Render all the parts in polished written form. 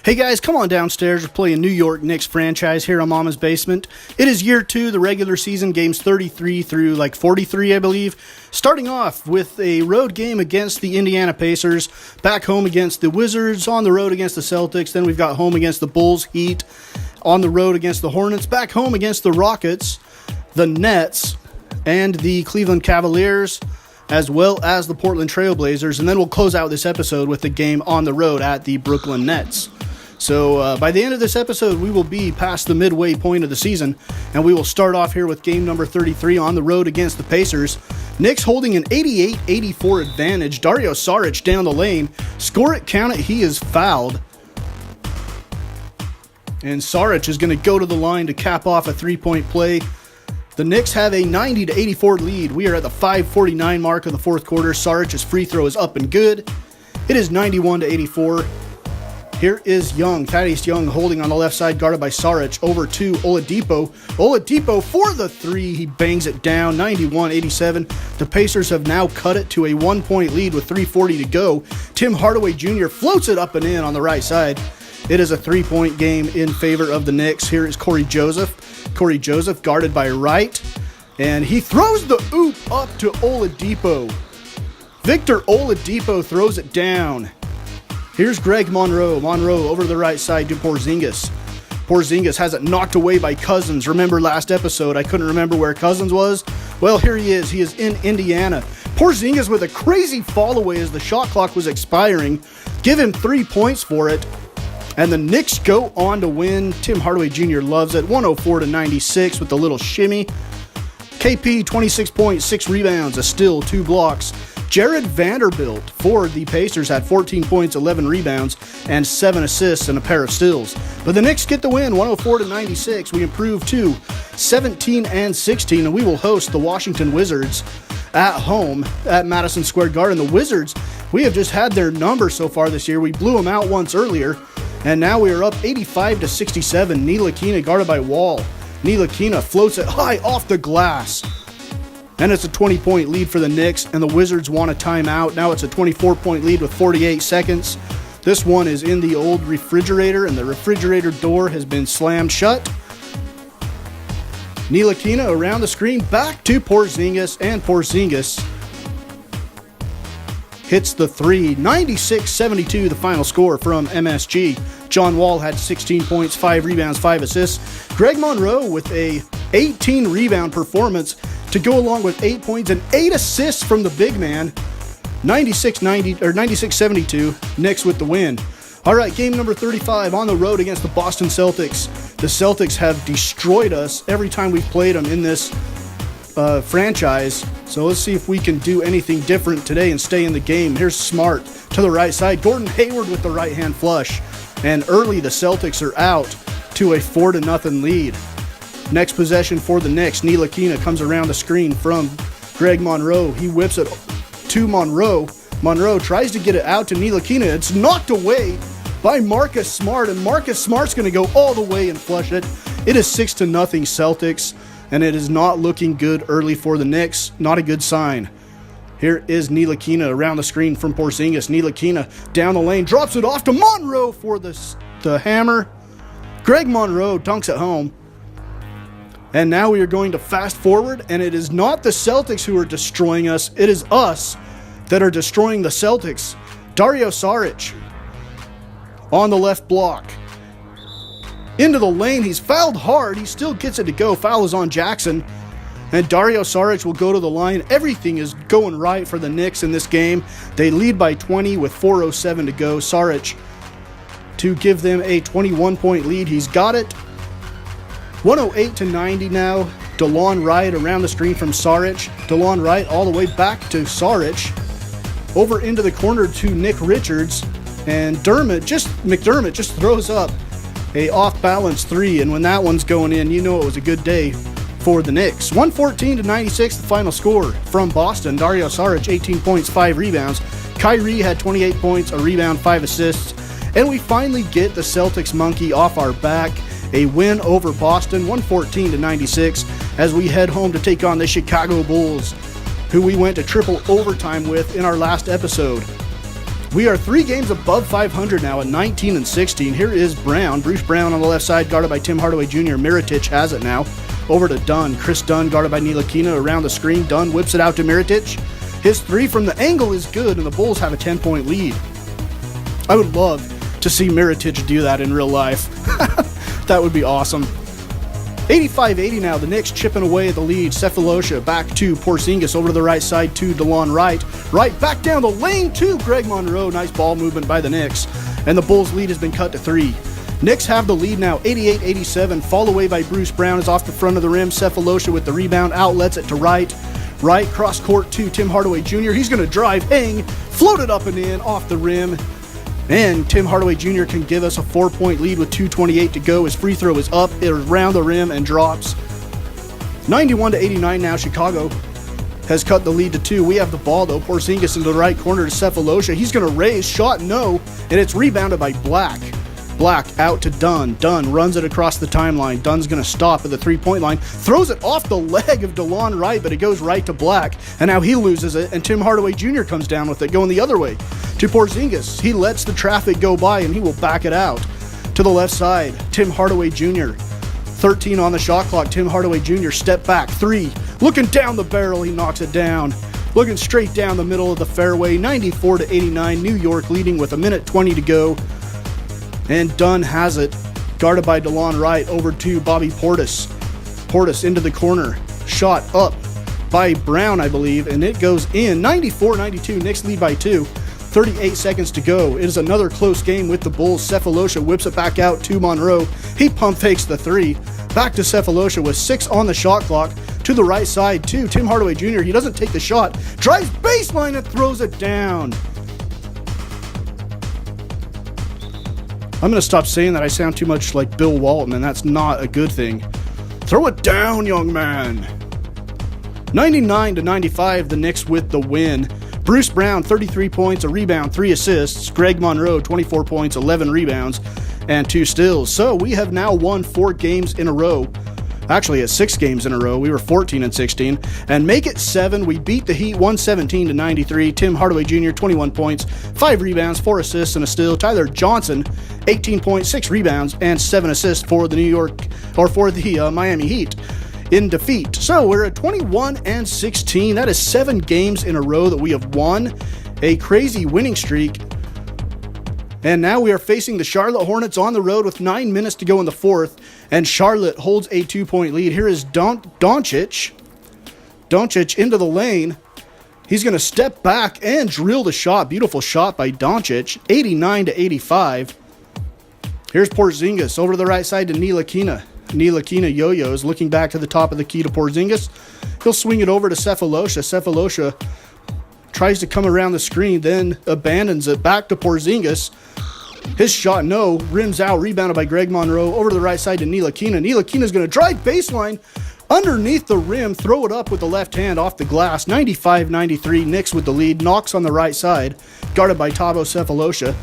Hey guys, come on downstairs. We're playing New York Knicks franchise here on Mama's Basement. It is year 2, the regular season, games 33 through 43, I believe. Starting off with a road game against the Indiana Pacers, back home against the Wizards, on the road against the Celtics. Then we've got home against the Bulls, Heat, on the road against the Hornets, back home against the Rockets, the Nets, and the Cleveland Cavaliers, as well as the Portland Trail Blazers. And then we'll close out this episode with the game on the road at the Brooklyn Nets. So by the end of this episode, we will be past the midway point of the season, and we will start off here with game number 33 on the road against the Pacers. Knicks holding an 88-84 advantage. Dario Saric down the lane. Score it, count it, he is fouled. And Saric is going to go to the line to cap off a three-point play. The Knicks have a 90-84 lead. We are at the 5:49 mark of the fourth quarter. Saric's free throw is up and good. It is 91-84. Here is Young, Thaddeus Young, holding on the left side, guarded by Saric, over to Oladipo. Oladipo for the three, he bangs it down, 91-87. The Pacers have now cut it to a 1-point lead with 3:40 to go. Tim Hardaway Jr. floats it up and in on the right side. It is a 3-point game in favor of the Knicks. Here is Corey Joseph. Corey Joseph guarded by Wright, and he throws the oop up to Oladipo. Victor Oladipo throws it down. Here's Greg Monroe. Monroe over the right side to Porzingis. Porzingis has it knocked away by Cousins. Remember last episode, I couldn't remember where Cousins was? Well, here he is. He is in Indiana. Porzingis with a crazy fall away as the shot clock was expiring. Give him 3 points for it. And the Knicks go on to win. Tim Hardaway Jr. loves it. 104-96 with the little shimmy. KP, 26 points, 6 rebounds, a steal, 2 blocks. Jared Vanderbilt for the Pacers had 14 points, 11 rebounds, and 7 assists and a pair of steals. But the Knicks get the win, 104-96. We improve to 17-16, and we will host the Washington Wizards at home at Madison Square Garden. The Wizards, we have just had their number so far this year. We blew them out once earlier, and now we are up 85-67. Ntilikina guarded by Wall. Ntilikina floats it high off the glass. And it's a 20-point lead for the Knicks, and the Wizards want a timeout. Now it's a 24-point lead with 48 seconds. This one is in the old refrigerator, and the refrigerator door has been slammed shut. Ntilikina around the screen, back to Porzingis, and Porzingis hits the three. 96-72 the final score from MSG. John Wall had 16 points, 5 rebounds, 5 assists. Greg Monroe with a 18-rebound performance to go along with 8 points and 8 assists from the big man. 96-72, Knicks with the win. All right, game number 35 on the road against the Boston Celtics. The Celtics have destroyed us every time we've played them in this franchise. So let's see if we can do anything different today and stay in the game. Here's Smart to the right side. Gordon Hayward with the right-hand flush. And early the Celtics are out to a 4-0 lead. Next possession for the Knicks. Ntilikina comes around the screen from Greg Monroe. He whips it to Monroe. Monroe tries to get it out to Ntilikina. It's knocked away by Marcus Smart, and Marcus Smart's going to go all the way and flush it. It is 6-0 Celtics, and it is not looking good early for the Knicks. Not a good sign. Here is Ntilikina around the screen from Porzingis. Ntilikina down the lane, drops it off to Monroe for the hammer. Greg Monroe dunks it home. And now we are going to fast forward, and it is not the Celtics who are destroying us. It is us that are destroying the Celtics. Dario Saric on the left block. Into the lane. He's fouled hard. He still gets it to go. Foul is on Jackson. And Dario Saric will go to the line. Everything is going right for the Knicks in this game. They lead by 20 with 4:07 to go. Saric to give them a 21-point lead. He's got it. 108-90 now. DeLon Wright around the screen from Saric. DeLon Wright all the way back to Saric. Over into the corner to Nick Richards. And McDermott just throws up a off-balance three. And when that one's going in, you know it was a good day for the Knicks. 114-96 the final score from Boston. Dario Saric, 18 points, 5 rebounds. Kyrie had 28 points, a rebound, 5 assists. And we finally get the Celtics monkey off our back. A win over Boston, 114-96, as we head home to take on the Chicago Bulls, who we went to triple overtime with in our last episode. We are 3 games above 500 now at 19-16. Here is Brown. Bruce Brown on the left side, guarded by Tim Hardaway Jr. Mirotic has it now. Over to Dunn. Chris Dunn, guarded by Ntilikina, around the screen. Dunn whips it out to Mirotic. His 3 from the angle is good, and the Bulls have a 10-point lead. I would love to see Mirotic do that in real life. That would be awesome. 85-80 now. The Knicks chipping away at the lead. Sefolosha back to Porzingis, over to the right side to DeLon Wright. Wright back down the lane to Greg Monroe. Nice ball movement by the Knicks. And the Bulls' lead has been cut to 3. Knicks have the lead now, 88-87. Fall away by Bruce Brown is off the front of the rim. Sefolosha with the rebound, outlets it to Wright. Wright cross court to Tim Hardaway Jr. He's going to drive, hang, float it up and in, off the rim. And Tim Hardaway Jr. can give us a 4-point lead with 2:28 to go. His free throw is up, around the rim, and drops. 91-89 now. Chicago has cut the lead to 2. We have the ball, though. Porzingis into the right corner to Sefolosha. He's going to raise, shot no, and it's rebounded by Black. Black out to Dunn. Dunn runs it across the timeline. Dunn's going to stop at the 3-point line. Throws it off the leg of DeLon Wright, but it goes right to Black. And now he loses it, and Tim Hardaway Jr. comes down with it, going the other way to Porzingis. He lets the traffic go by, and he will back it out. To the left side, Tim Hardaway Jr. 13 on the shot clock. Tim Hardaway Jr. step back. 3. Looking down the barrel, he knocks it down. Looking straight down the middle of the fairway. 94-89. New York leading with 1:20 to go. And Dunn has it, guarded by DeLon Wright, over to Bobby Portis. Portis into the corner, shot up by Brown, I believe, and it goes in. 94-92, Knicks lead by 2. 38 seconds to go. It is another close game with the Bulls. Sefolosha whips it back out to Monroe. He pump fakes the 3. Back to Sefolosha with 6 on the shot clock. To the right side to Tim Hardaway Jr. He doesn't take the shot. Drives baseline and throws it down. I'm going to stop saying that. I sound too much like Bill Walton, and that's not a good thing. Throw it down, young man. 99-95, the Knicks with the win. Bruce Brown, 33 points, a rebound, 3 assists. Greg Monroe, 24 points, 11 rebounds, and 2 steals. So we have now won 4 games in a row. Actually, at 6 games in a row. We were 14-16. And make it 7. We beat the Heat 117-93. Tim Hardaway Jr., 21 points, 5 rebounds, 4 assists, and a steal. Tyler Johnson, 18 points, 6 rebounds, and 7 assists for the Miami Heat in defeat. So we're at 21-16. That is 7 games in a row that we have won. A crazy winning streak. And now we are facing the Charlotte Hornets on the road with 9 minutes to go in the 4th. And Charlotte holds a 2-point lead. Here is Doncic. Doncic into the lane. He's going to step back and drill the shot. Beautiful shot by Doncic. 89-85. Here's Porzingis over to the right side to Ntilikina. Ntilikina yo-yos, looking back to the top of the key to Porzingis. He'll swing it over to Sefolosha. Sefolosha tries to come around the screen, then abandons it back to Porzingis. His shot, no, rims out, rebounded by Greg Monroe. Over to the right side to Ntilikina. Ntilikina's going to drive baseline underneath the rim, throw it up with the left hand off the glass. 95-93, Knicks with the lead. Knox on the right side, guarded by Thabo Sefolosha.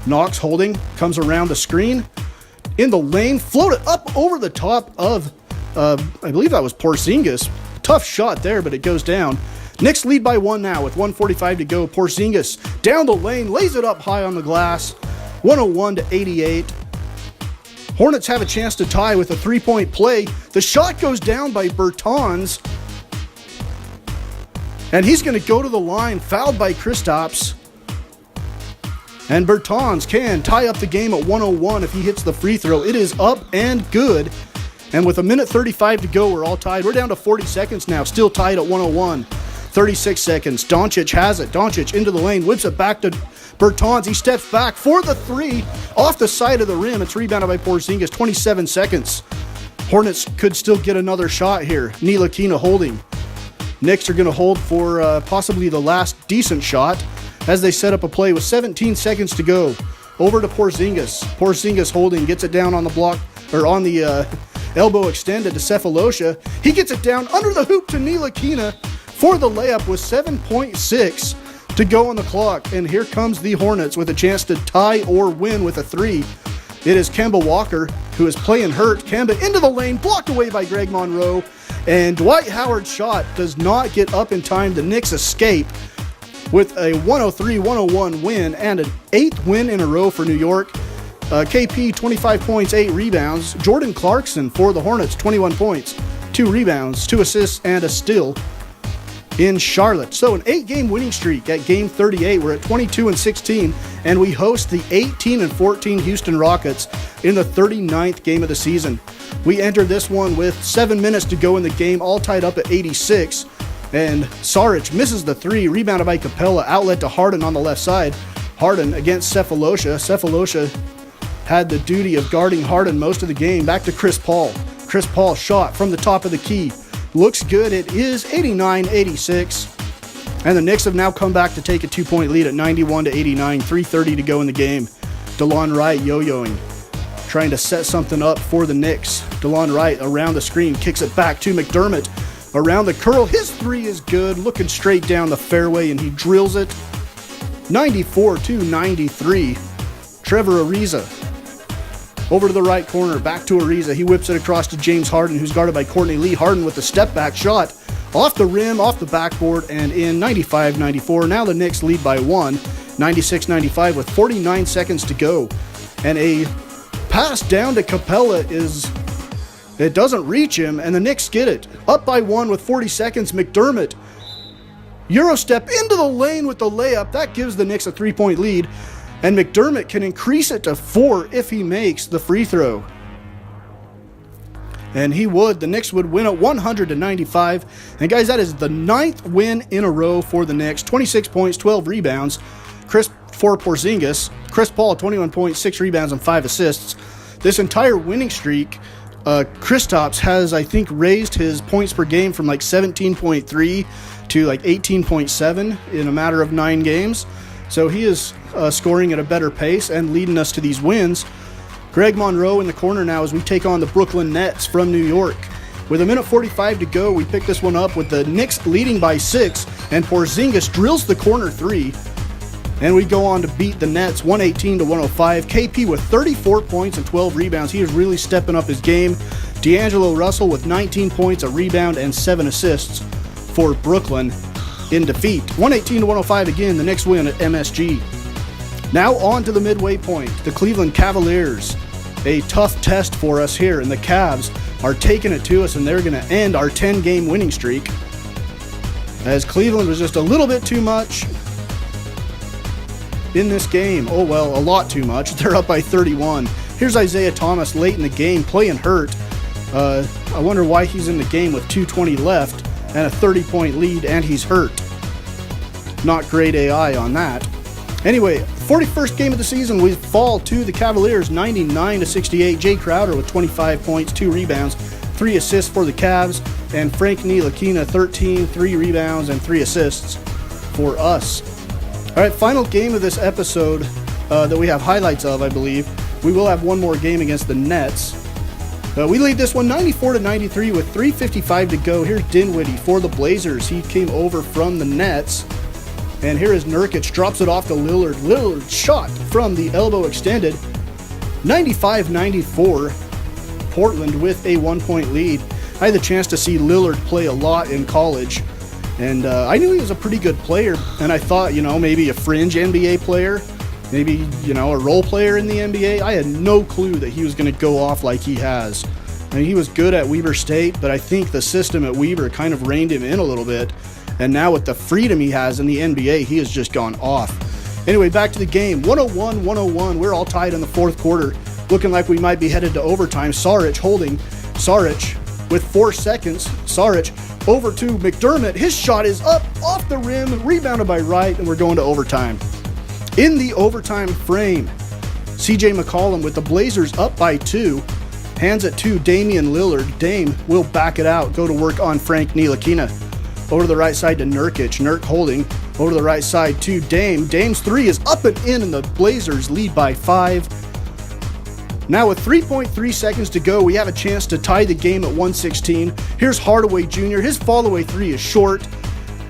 Knox holding, comes around the screen. In the lane, floated up over the top of, I believe that was Porzingis. Tough shot there, but it goes down. Knicks lead by 1 now with 1:45 to go. Porzingis down the lane, lays it up high on the glass. 101-88. Hornets have a chance to tie with a 3-point play. The shot goes down by Bertans. And he's going to go to the line, fouled by Kristaps. And Bertans can tie up the game at 101 if he hits the free throw. It is up and good. And with 1:35 to go, we're all tied. We're down to 40 seconds now, still tied at 101. 36 seconds. Doncic has it. Doncic into the lane, whips it back to Bertans. He steps back for the 3 off the side of the rim. It's rebounded by Porzingis. 27 seconds. Hornets could still get another shot here. Ntilikina holding. Knicks are going to hold for possibly the last decent shot as they set up a play with 17 seconds to go. Over to Porzingis. Porzingis holding, gets it down on the block, or on the elbow extended to Sefolosha. He gets it down under the hoop to Ntilikina for the layup with 7.6 to go on the clock. And here comes the Hornets with a chance to tie or win with a 3. It is Kemba Walker who is playing hurt. Kemba into the lane, blocked away by Greg Monroe. And Dwight Howard's shot does not get up in time. The Knicks escape. with a 103-101 win and an 8th win in a row for New York. KP, 25 points, 8 rebounds. Jordan Clarkson for the Hornets, 21 points, 2 rebounds, 2 assists, and a steal in Charlotte. So an 8-game winning streak at game 38. We're at 22-16, and we host the 18-14 Houston Rockets in the 39th game of the season. We entered this one with 7 minutes to go in the game, all tied up at 86. And Saric misses the 3, rebounded by Capella, outlet to Harden on the left side. Harden against Cephalosha. Cephalosha had the duty of guarding Harden most of the game. Back to Chris Paul. Chris Paul shot from the top of the key. Looks good. It is 89-86. And the Knicks have now come back to take a 2-point lead at 91-89. 3:30 to go in the game. DeLon Wright yo-yoing, trying to set something up for the Knicks. DeLon Wright around the screen, kicks it back to McDermott. Around the curl, his 3 is good, looking straight down the fairway, and he drills it. 94-93. Trevor Ariza over to the right corner, back to Ariza. He whips it across to James Harden, who's guarded by Courtney Lee. Harden with a step-back shot off the rim, off the backboard, and in. 95-94. Now the Knicks lead by 1, 96-95 with 49 seconds to go. And a pass down to Capella it doesn't reach him, and the Knicks get it. Up by 1 with 40 seconds, McDermott. Eurostep into the lane with the layup. That gives the Knicks a 3-point lead, and McDermott can increase it to 4 if he makes the free throw. And he would. The Knicks would win at 100-95. And guys, that is the 9th win in a row for the Knicks. 26 points, 12 rebounds. For Porzingis. Chris Paul, 21 points, 6 rebounds, and 5 assists. This entire winning streak, Kristaps has, I think, raised his points per game from like 17.3 to like 18.7 in a matter of 9 games. So he is scoring at a better pace and leading us to these wins. Greg Monroe in the corner now as we take on the Brooklyn Nets from New York. With 1:45 to go, we pick this one up with the Knicks leading by 6, and Porzingis drills the corner 3. And we go on to beat the Nets 118-105. KP with 34 points and 12 rebounds. He is really stepping up his game. D'Angelo Russell with 19 points, a rebound, and 7 assists for Brooklyn in defeat. 118-105 again, the Knicks win at MSG. Now on to the midway point. The Cleveland Cavaliers, a tough test for us here, and the Cavs are taking it to us, and they're going to end our 10-game winning streak, as Cleveland was just a little bit too much in this game. Oh, well, a lot too much. They're up by 31. Here's Isaiah Thomas late in the game, playing hurt. I wonder why he's in the game with 2:20 left and a 30-point lead, and he's hurt. Not great AI on that. Anyway, 41st game of the season, we fall to the Cavaliers 99-68. Jay Crowder with 25 points, 2 rebounds, 3 assists for the Cavs, and Frank Ntilikina 13, 3 rebounds, and 3 assists for us. All right, final game of this episode that we have highlights of, I believe. We will have one more game against the Nets. We lead this one 94-93 with 3:55 to go. Here's Dinwiddie for the Blazers. He came over from the Nets. And here is Nurkic, drops it off to Lillard. Lillard shot from the elbow extended. 95-94. Portland with a 1-point lead. I had the chance to see Lillard play a lot in college. And I knew he was a pretty good player. And I thought, maybe a fringe NBA player. Maybe, a role player in the NBA. I had no clue that he was going to go off like he has. I mean, he was good at Weber State, but I think the system at Weber kind of reined him in a little bit. And now with the freedom he has in the NBA, he has just gone off. Anyway, back to the game. 101-101. We're all tied in the fourth quarter. Looking like we might be headed to overtime. Saric holding. Saric with 4 seconds. Saric over to McDermott. His shot is up off the rim. Rebounded by Wright, and we're going to overtime. In the overtime frame, CJ McCollum with the Blazers up by 2. Hands it to Damian Lillard. Dame will back it out. Go to work on Frank Ntilikina. Over to the right side to Nurkic. Nurk holding. Over to the right side to Dame. Dame's 3 is up and in, and the Blazers lead by 5. Now with 3.3 seconds to go, we have a chance to tie the game at 116. Here's Hardaway Jr. His fall-away 3 is short,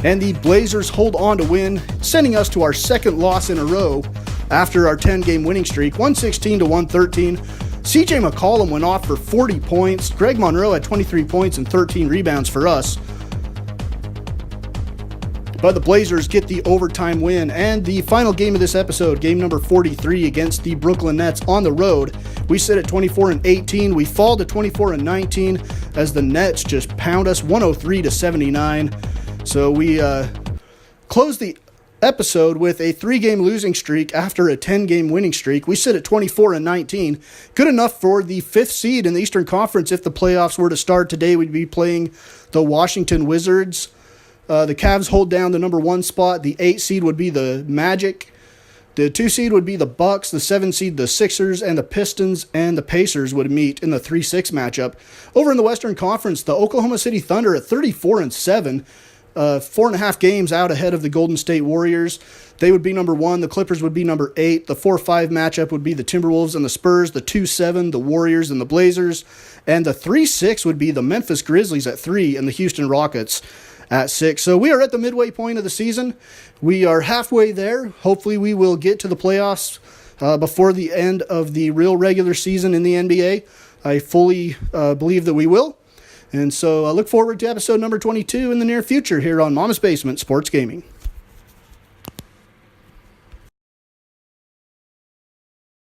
and the Blazers hold on to win, sending us to our second loss in a row after our 10-game winning streak, 116-113. CJ McCollum went off for 40 points. Greg Monroe had 23 points and 13 rebounds for us. But the Blazers get the overtime win, and the final game of this episode, game number 43 against the Brooklyn Nets on the road. We sit at 24-18. We fall to 24-19 as the Nets just pound us 103-79. So we close the episode with a 3-game losing streak after a 10-game winning streak. We sit at 24-19. Good enough for the 5th seed in the Eastern Conference. If the playoffs were to start today, we'd be playing the Washington Wizards. The Cavs hold down the number 1 spot. The 8 seed would be the Magic. The 2 seed would be the Bucks. The 7 seed, the Sixers, and the Pistons and the Pacers would meet in the 3-6 matchup. Over in the Western Conference, the Oklahoma City Thunder at 34-7, 4.5 games out ahead of the Golden State Warriors. They would be number 1. The Clippers would be number 8. The 4-5 matchup would be the Timberwolves and the Spurs. The 2-7, the Warriors and the Blazers. And the 3-6 would be the Memphis Grizzlies at 3 and the Houston Rockets at 6. So we are at the midway point of the season. We are halfway there. Hopefully we will get to the playoffs before the end of the real regular season in the NBA. I fully believe that we will. And so I look forward to episode number 22 in the near future here on Mama's Basement Sports Gaming.